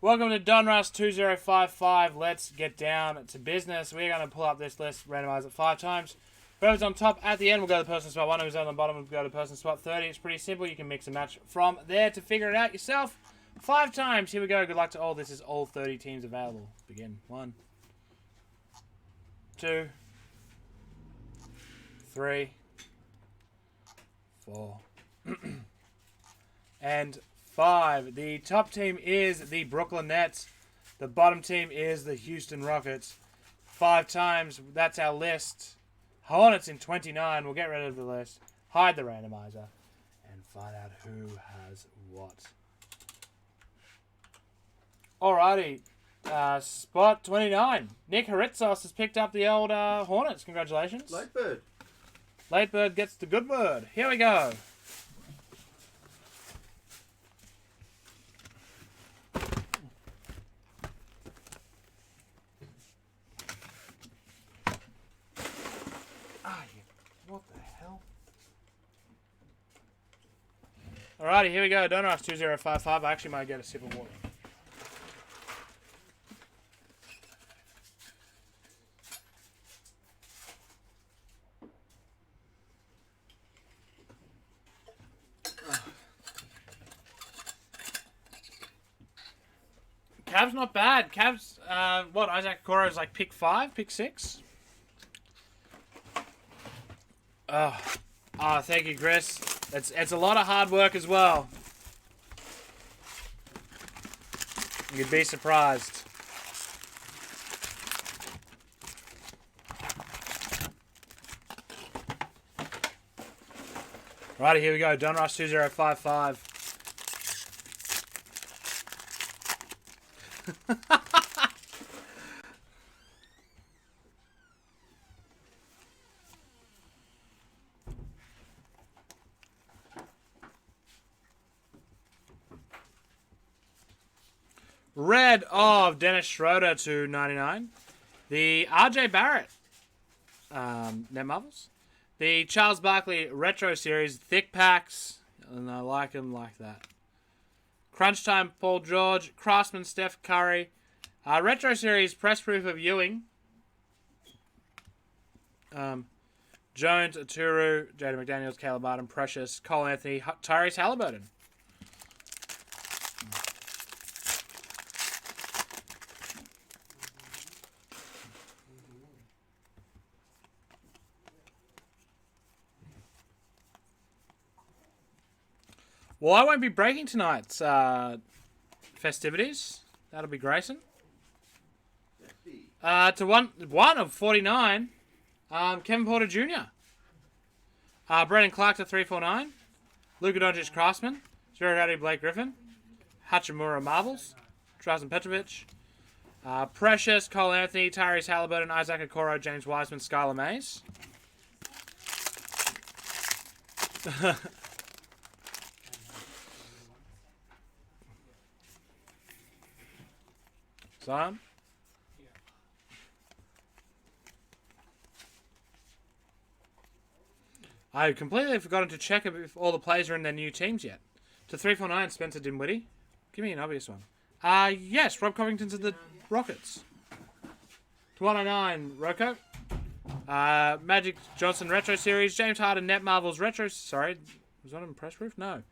Welcome to Donruss 2055. Let's get down to business. We're going to pull up this list, randomize it 5 times. Whoever's on top at the end will go to the person spot 1. Who's on the bottom will go to person spot 30. It's pretty simple. You can mix and match from there to figure it out yourself. 5 times. Here we go. Good luck to all. This is all 30 teams available. Begin. 1, 2, 3, 4, and 5. The top team is the Brooklyn Nets. The bottom team is the Houston Rockets. 5 times. That's our list. Hornets in 29. We'll get rid of the list. Hide the randomizer. And find out who has what. Alrighty. Spot 29. Nick Haritzos has picked up the old Hornets. Congratulations. Late bird. Late bird gets the good word. Here we go. What the hell? Alrighty, here we go. Donruss 2055. I actually might get a sip of water. Cavs not bad. Cavs, Isaac Okoro is like pick 5, pick 6? Oh, thank you, Chris. It's a lot of hard work as well. You'd be surprised. Righty, here we go. Donruss 2055. Red of Dennis Schroeder to 99. The RJ Barrett Net Marvels. The Charles Barkley Retro Series Thick Packs. And I like them like that. Crunch Time Paul George. Craftsman Steph Curry. Retro Series Press Proof of Ewing. Jones, Aturu, Jaden McDaniels, Caleb Barton, Precious, Cole Anthony, Tyrese Halliburton. Well, I won't be breaking tonight's festivities. That'll be Grayson. To one of 49, Kevin Porter Jr. Brendan Clark to 349. Luka Doncic Craftsman. Zveragati Blake Griffin. Hachimura Marvels. Drazen Petrovic. Precious, Cole Anthony, Tyrese Halliburton, Isaac Okoro, James Wiseman, Skylar Mays. Zion. I completely forgotten to check if all the players are in their new teams yet. To 349, Spencer Dinwiddie. Give me an obvious one. Yes, Rob Covington's in the Rockets. To 109, Rocco. Magic Johnson Retro Series. James Harden Net Marvels Retro. Sorry, was that on Press Proof? No.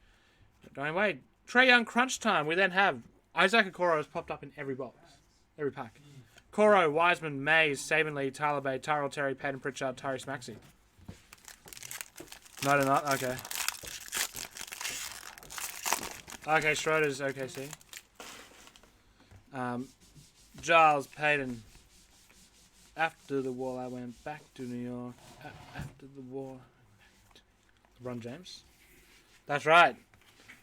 Dwayne Wade. Trae Young Crunch Time. We then have Isaac Okoro has popped up in every box. Every pack. Coro, Wiseman, Mays, Saban Lee, Tyler Bay, Tyrell Terry, Peyton Pritchard, Tyrese Maxey. No, they're not. Okay. Okay, Schroeder's OKC. Giles, Payton. After the war, I went back to New York. After the war. LeBron James. That's right.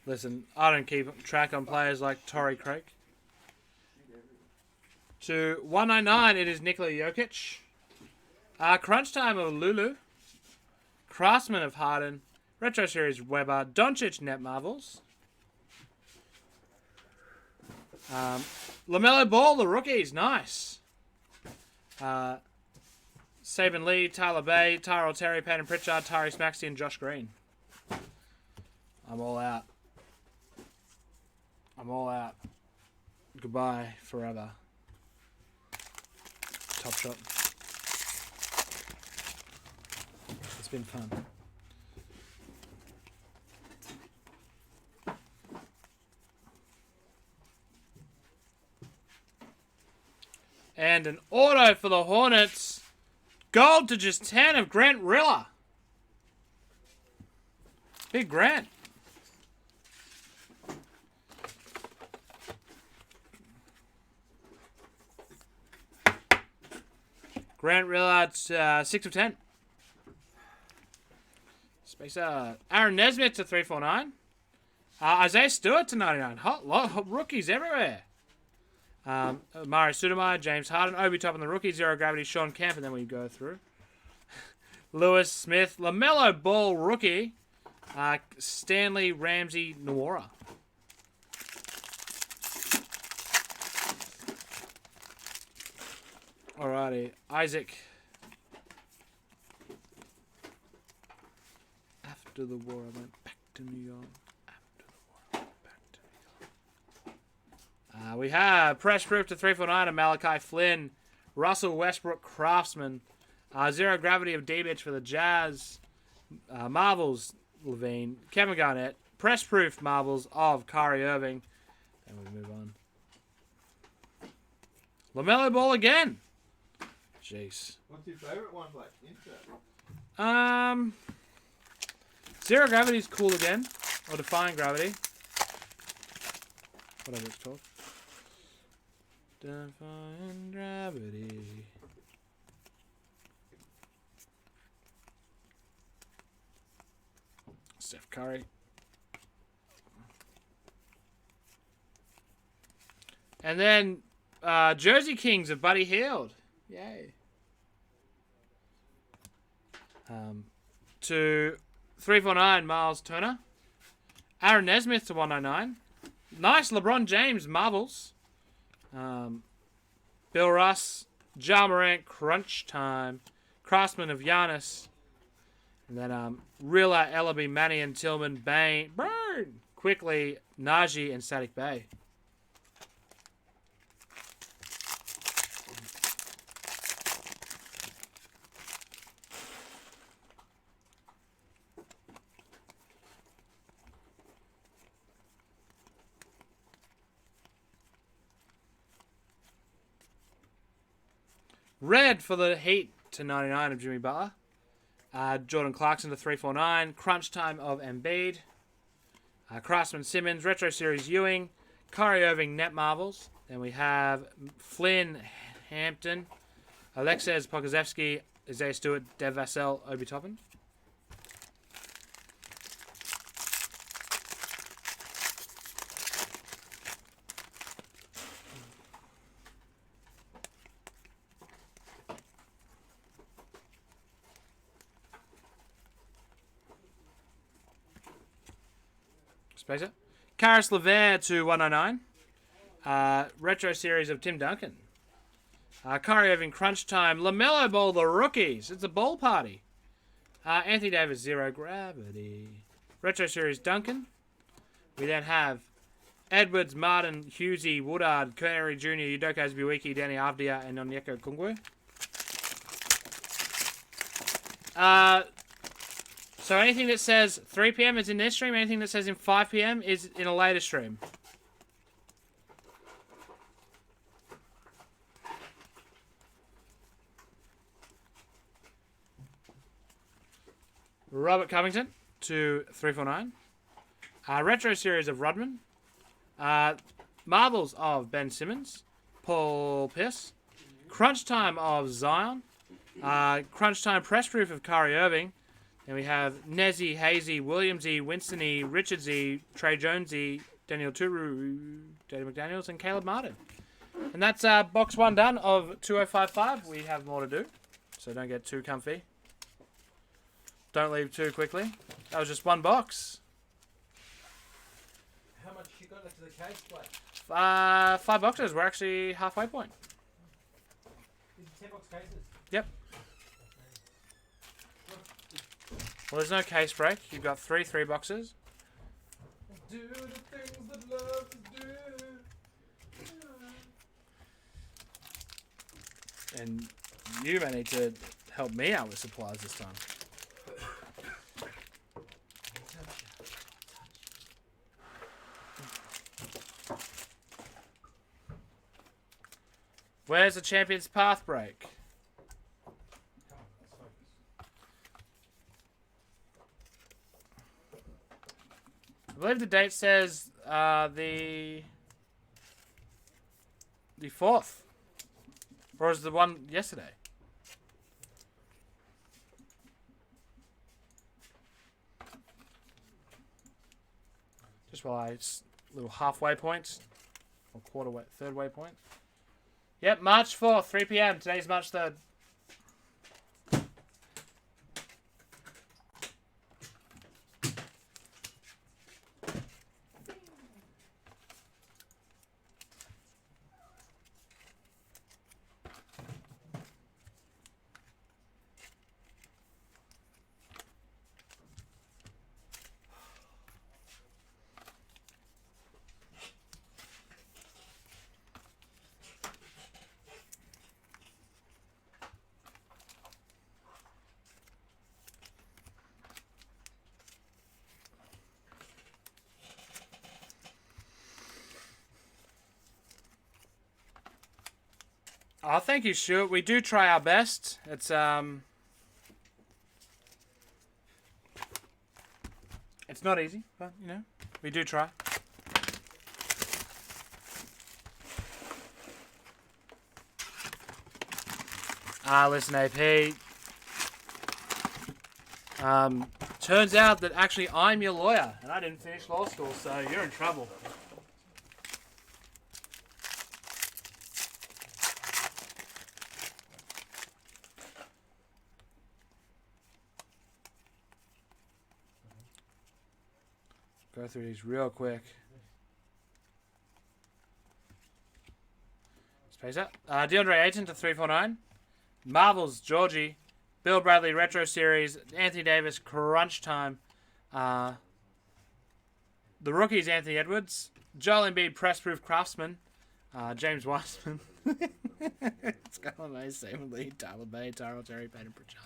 Listen, I don't keep track on players like Torrey Craig. To 199, it is Nikola Jokic. Crunch Time of Lulu. Craftsman of Harden. Retro Series Weber. Doncic Net Marvels. LaMelo Ball, the rookies. Nice. Saban Lee, Tyler Bay, Tyrell Terry, Peyton Pritchard, Tyrese Maxey, and Josh Green. I'm all out. Goodbye forever. Top Shot. It's been fun. And an auto for the Hornets. Gold to just 10 of Grant Riller. Big Grant. Grant Riller at 6 of 10. Spacer. Aaron Nesmith to 349. Isaiah Stewart to 99. Hot rookies everywhere. Mario Sotomayor, James Harden, Obi Top on the rookie, Zero Gravity, Sean Kemp, and then we go through. Lewis Smith, LaMelo Ball rookie, Stanley Ramsey Nwora. Alrighty, Isaac. After the war, I went back to New York. We have Press Proof to 349 of Malachi Flynn. Russell Westbrook Craftsman. Zero Gravity of D-Bitch for the Jazz. Marvels Levine. Kevin Garnett. Press Proof Marvels of Kyrie Irving. And we move on. LaMelo Ball again. Jeez. What's your favourite one, Blake? Zero Gravity's cool again. Or Defying Gravity. Whatever it's called. Defying Gravity. Steph Curry. And then Jersey Kings of Buddy Hield. Yay. To 349 Miles Turner. Aaron Nesmith to 199. Nice LeBron James Marvels. Bill Russ, Ja Morant, Crunch Time, Craftsman of Giannis, and then Rilla, Ellaby, Mannion, Tillman, Bain, Burn, Quickly, Najee, and Static Bay. Red for the Heat to 99 of Jimmy Butler. Jordan Clarkson to 349. Crunch Time of Embiid. Craftsman Simmons. Retro Series Ewing. Kyrie Irving Net Marvels. Then we have Flynn Hampton. Alexei Pokazevsky. Isaiah Stewart. Dev Vassell. Obi Toppin. Spacer. Karis LeVert to 109. Retro series of Tim Duncan. Kyrie Irving Crunch Time. LaMelo Ball, the rookies. It's a ball party. Anthony Davis, Zero Gravity. Retro series Duncan. We then have Edwards, Martin, Hughesy, Woodard, Curry Jr., Udoka Azubuike, Danny Avdia, and Onyeka Okongwu. So anything that says 3 p.m. is in this stream. Anything that says in 5 p.m. is in a later stream. Robert Covington to 349. Retro series of Rodman. Marvels of Ben Simmons. Paul Pierce. Crunch Time of Zion. Crunch Time Press Proof of Kyrie Irving. And we have Nezzy, Hazy, Williamsy, Winstony, Richardsy, Trey Jonesy, Daniel Turu, Daddy McDaniels, and Caleb Martin. And that's box 1 done of 2055. We have more to do, so don't get too comfy. Don't leave too quickly. That was just one box. How much you got left of the case, Blake? 5 boxes. We're actually halfway point. These are 10 box cases? Yep. Well, there's no case break. You've got 3 boxes. Do the things that love to do. And you may need to help me out with supplies this time. Where's the Champion's Path break? I believe the date says the 4th. Or is the one yesterday? Just while I little halfway point or quarter way, third way point. Yep, March 4th, 3 p.m. Today's March 3rd. Oh, thank you, Stuart. We do try our best. It's not easy, but you know, we do try. Listen, AP. Turns out that actually I'm your lawyer, and I didn't finish law school, so you're in trouble. Go through these real quick. Space up. DeAndre Ayton to 349. Marvel's Georgie. Bill Bradley Retro Series. Anthony Davis Crunch Time. The rookies Anthony Edwards. Joel Embiid Press Proof Craftsman. James Wiseman. Skylar May, Sam Lee, Tyler Bay, Tyrell Terry, Peyton Pritchard.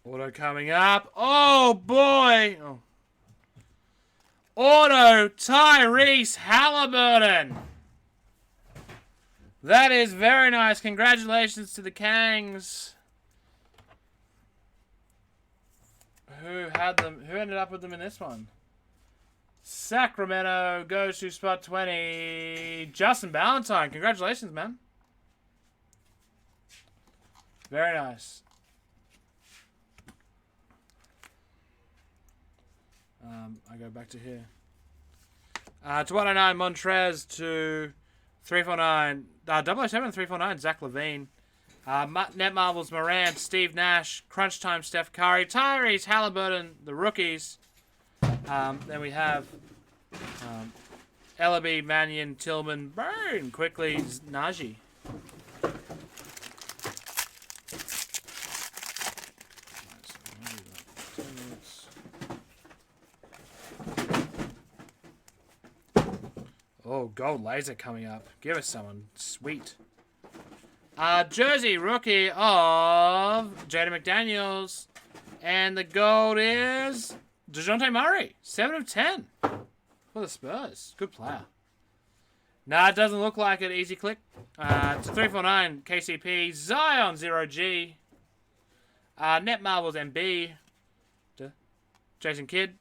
Auto coming up. Oh, boy. Oh. Auto Tyrese Halliburton. That is very nice. Congratulations to the Kangs. Who had them? Who ended up with them in this one? Sacramento goes to spot 20. Justin Ballantyne. Congratulations, man. Very nice. I go back to here. To 109, Montrez to 349. 007 349, Zach Levine. Net Marbles, Morant, Steve Nash, Crunch Time, Steph Curry, Tyrese Halliburton, the rookies. Then we have Ellaby, Mannion, Tillman, Burn, quickly, Najee. Oh, gold laser coming up. Give us someone sweet. Jersey rookie of Jaden McDaniels. And the gold is DeJounte Murray. 7 of 10 for the Spurs. Good player. Nah, it doesn't look like it. Easy click. It's 349 KCP. Zion 0G. Net Marbles MB. Jason Kidd.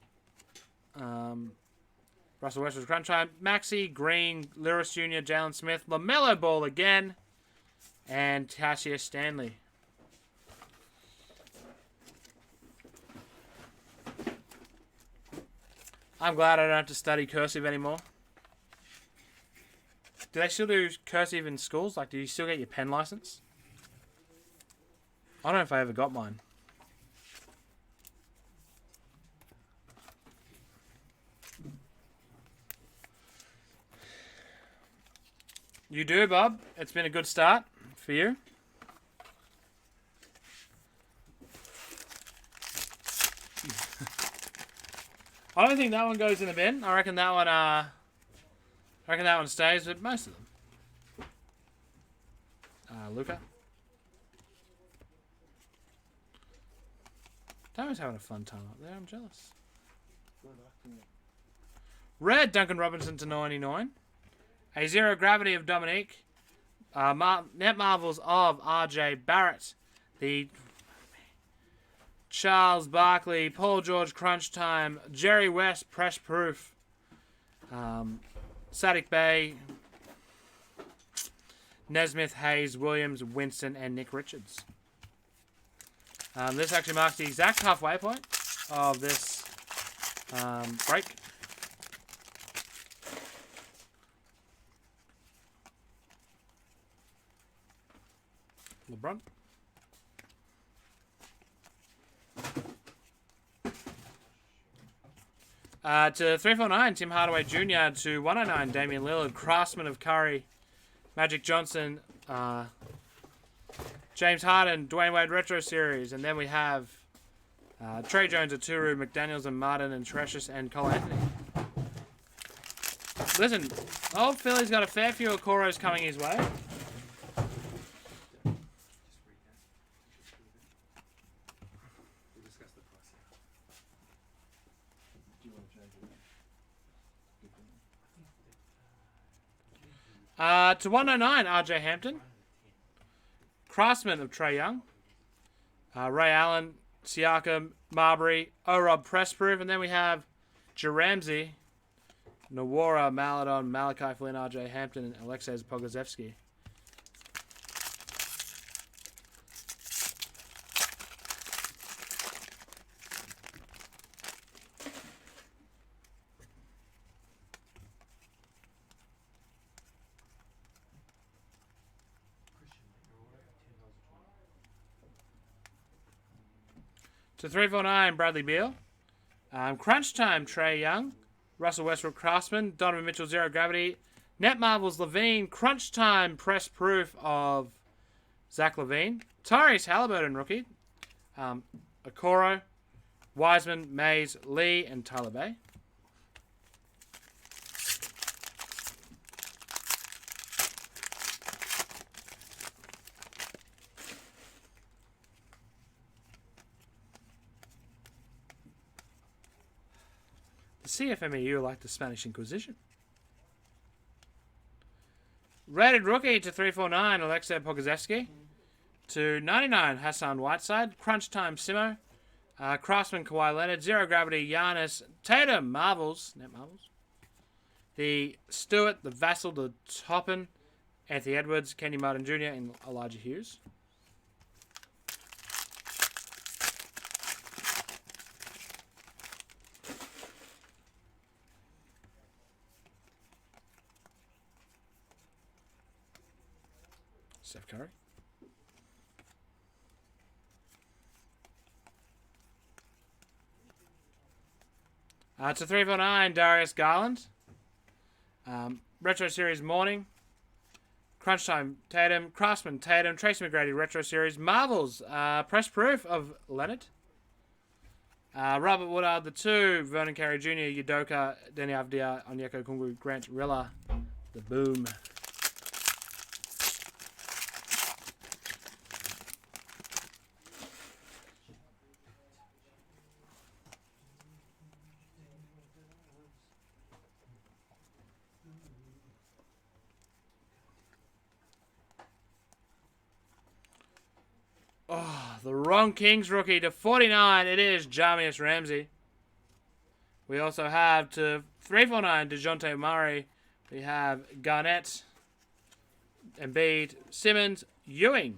Russell Westbrook's Crunch Time. Maxi, Green, Lyris Jr., Jalen Smith, LaMelo Ball again, and Cassius Stanley. I'm glad I don't have to study cursive anymore. Do they still do cursive in schools? Like, do you still get your pen license? I don't know if I ever got mine. You do, Bob. It's been a good start for you. I don't think that one goes in the bin. I reckon that one stays with most of them. Luca. Tommy's having a fun time up there. I'm jealous. Red Duncan Robinson to 99. A Zero Gravity of Dominique. Net Marvels of RJ Barrett. The Charles Barkley, Paul George Crunch Time, Jerry West Press Proof. Sadiq Bey. Nesmith, Hayes, Williams, Winston, and Nick Richards. This actually marks the exact halfway point of this break. LeBron. To 349, Tim Hardaway Jr. To 109, Damian Lillard, Craftsman of Curry, Magic Johnson, James Harden, Dwayne Wade Retro Series, and then we have Trey Jones, Aturu, McDaniels, and Martin, and Trecious, and Cole Anthony. Listen, old Philly's got a fair few Okoros coming his way. To 109, RJ Hampton. Craftsman of Trae Young. Ray Allen, Siakam, Marbury, O-Rob Pressproof. And then we have Jaramzi, Nawara, Maladon, Malachi Flynn, RJ Hampton, and Alexei Pogozevsky. To 349, Bradley Beal. Crunch Time, Trae Young. Russell Westbrook, Craftsman. Donovan Mitchell, Zero Gravity. Net Marvels, Levine. Crunch Time, Press Proof of Zach Levine. Tyrese Halliburton, rookie. Okoro, Wiseman, Mays, Lee, and Tyler Bay. CFMEU like the Spanish Inquisition. Rated rookie to 349, Alexei Pogozevsky. To 99, Hassan Whiteside. Crunch Time, Simo. Craftsman, Kawhi Leonard. Zero Gravity, Giannis. Tatum, Marvels. Net Marvels. The Stewart, the Vassal, the Toppin. Anthony Edwards, Kenny Martin Jr., and Elijah Hughes. Steph Curry. To 349, Darius Garland. Retro Series Morning. Crunch Time, Tatum. Craftsman, Tatum. Tracy McGrady, Retro Series. Marvels, Press Proof of Leonard. Robert Woodard, the 2. Vernon Carey Jr., Udoka, Denny Avdia, Onyeka Kungu, Grant Rilla. The Boom. Oh, the wrong Kings rookie to 49. It is Jamius Ramsey. We also have to 349 DeJounte Murray. We have Garnett, Embiid, Simmons, Ewing,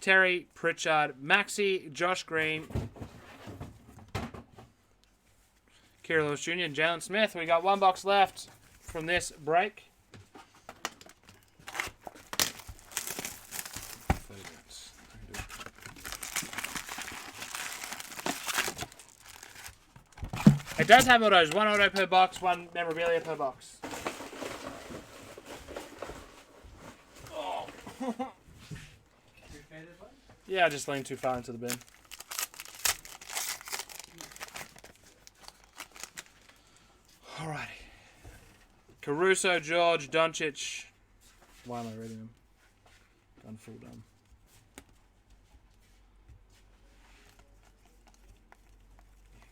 Terry, Pritchard, Maxey, Josh Green, Kira Lewis Jr., and Jalen Smith. We got one box left from this break. It does have autos. One auto per box, one memorabilia per box. Yeah, I just leaned too far into the bin. Alrighty. Caruso, George, Doncic. Why am I reading them? Gone full dumb.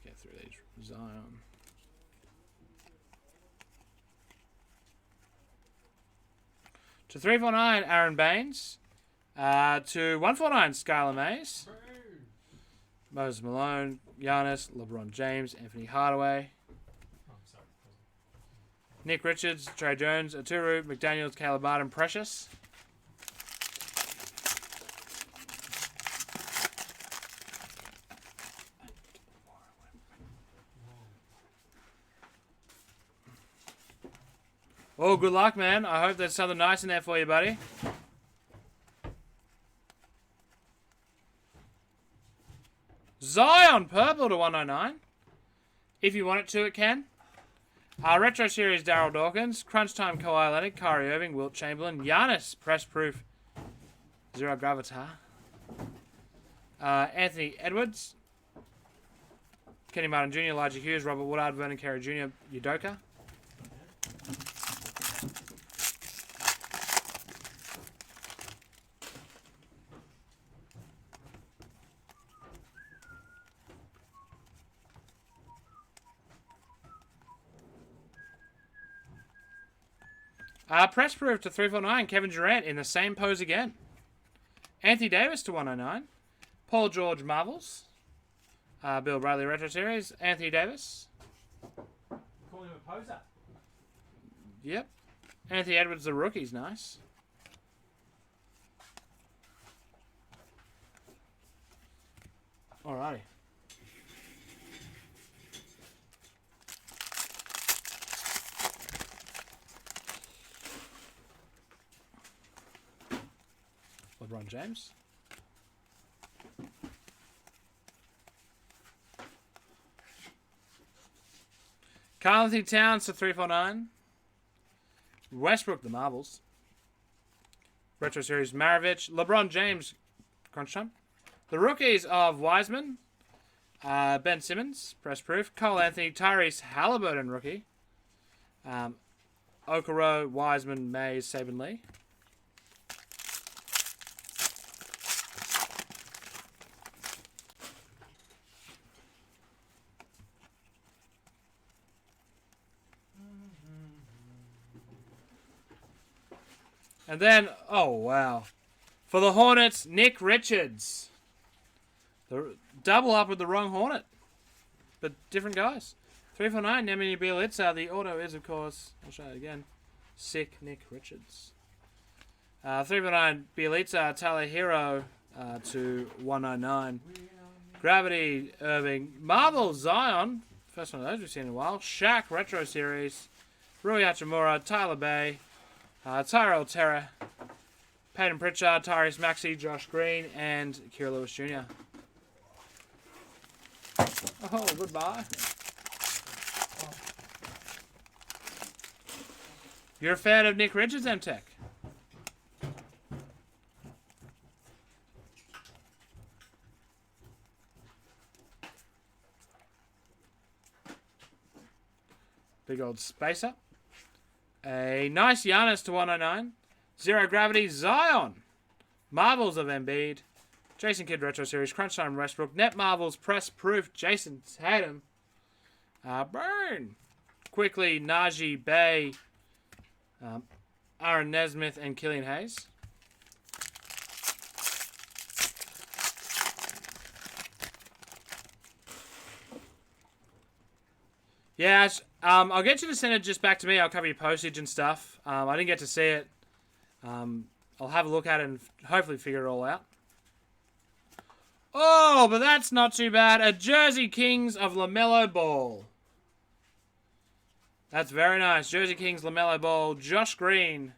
Get through these. Zion. To 349, Aaron Baines. To 149, Skylar Mays. Moses Malone, Giannis, LeBron James, Anthony Hardaway. Nick Richards, Trey Jones, Aturu, McDaniels, Caleb Martin, Precious. Oh, good luck, man. I hope there's something nice in there for you, buddy. Zion, purple to 109. If you want it to, it can. Retro Series, Darryl Dawkins. Crunch Time, Kawhi Leonard. Kyrie Irving, Wilt Chamberlain. Giannis, Press Proof. Zero Gravitar. Anthony Edwards. Kenny Martin Jr., Elijah Hughes, Robert Woodard, Vernon Carey Jr., Udoka. Press proof to 349, Kevin Durant in the same pose again. Anthony Davis to 109. Paul George Marvels. Bill Bradley Retro Series. Anthony Davis. Call him a poser. Yep. Anthony Edwards, the rookie's nice. Alrighty. LeBron James. Karl Anthony Towns to 349. Westbrook, the Marbles. Retro Series, Maravich. LeBron James, Crunch Time. The rookies of Wiseman. Ben Simmons, Press Proof. Cole Anthony, Tyrese Halliburton, rookie. Okoro, Wiseman, Mays, Saban Lee. And then, oh wow. For the Hornets, Nick Richards. The double up with the wrong Hornet. But different guys. 349, Nemanja Bjelica. The auto is, of course, I'll show it again. Sick Nick Richards. 349, Bjelica, Tyler Hero to 199. Gravity, Irving. Marvel, Zion. First one of those we've seen in a while. Shaq, Retro Series. Rui Hachimura, Tyler Bay. Tyrell Terra, Peyton Pritchard, Tyrese Maxey, Josh Green, and Kira Lewis Jr. Oh, goodbye. You're a fan of Nick Richards, M-Tech? Big old spacer. A nice Giannis to 109. Zero Gravity, Zion. Marvels of Embiid. Jason Kidd Retro Series, Crunch Time Westbrook. Net Marvels, Press Proof, Jason Tatum. Burn. Quickly, Najee Bay. Aaron Nesmith and Killian Hayes. Yeah, I'll get you to send it just back to me. I'll cover your postage and stuff. I didn't get to see it. I'll have a look at it and hopefully figure it all out. Oh, but that's not too bad. A Jersey Kings of LaMelo Ball. That's very nice. Jersey Kings LaMelo Ball. Josh Green,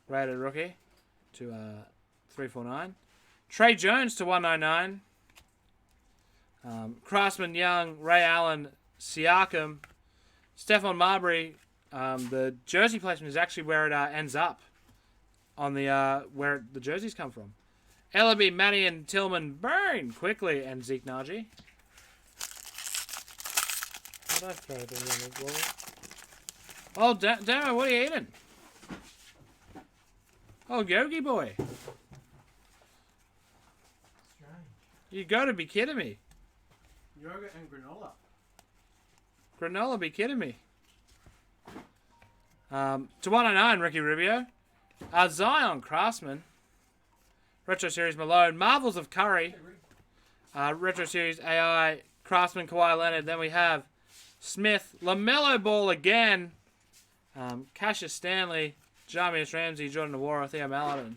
rated rookie, to 349. Trey Jones to 199. Craftsman Young, Ray Allen, Siakam. Stephon Marbury, the jersey placement is actually where it ends up. on the where the jerseys come from. Ellaby, Manny, and Tillman burn quickly, and Zeke Naji. What did I throw it in the wall? Oh, damn it, what are you eating? Oh, Yogi boy. Strange. You gotta be kidding me. Yogurt and granola. Granola, be kidding me. To 109, Ricky Rubio. Zion Craftsman. Retro Series Malone. Marvels of Curry. Retro Series AI Craftsman Kawhi Leonard. Then we have Smith. LaMelo Ball again. Cassius Stanley. Jamius Ramsey. Jordan Nwora. Theo Maladin.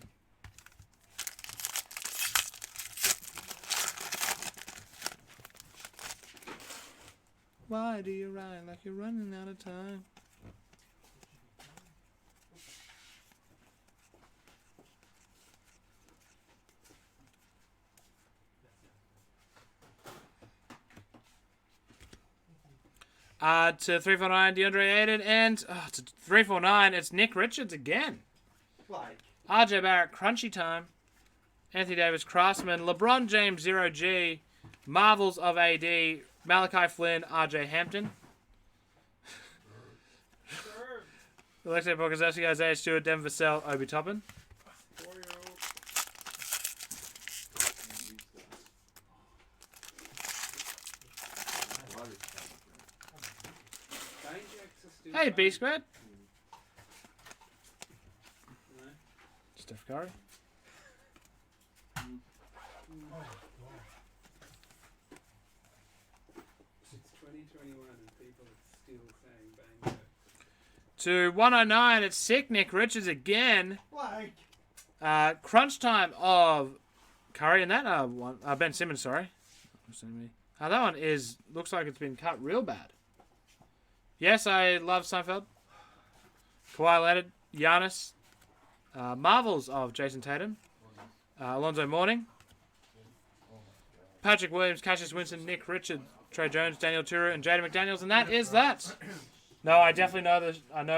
Why do you ride like you're running out of time? To 349, DeAndre Ayton, and to 349, it's Nick Richards again. Like. RJ Barrett, Crunchy Time. Anthony Davis, Craftsman. LeBron James, 0G. Marvels of AD, Malachi Flynn, RJ Hampton. Alexei Pokusevski, Isaiah Stewart, Denver Vassell, Obi Toppin. Hey, B Squared. Steph Curry. It's 2021 and people are still saying Banjo. To 109, it's sick Nick Richards again. Like. Crunch time of Curry and that one. Ben Simmons, sorry. That one looks like it's been cut real bad. Yes, I love Seinfeld. Kawhi Leonard, Giannis, Marvels of Jason Tatum, Alonzo Mourning, Patrick Williams, Cassius Winston, Nick Richards, Trey Jones, Daniel Turu, and Jaden McDaniels, and that is that. No, I definitely know this. I know.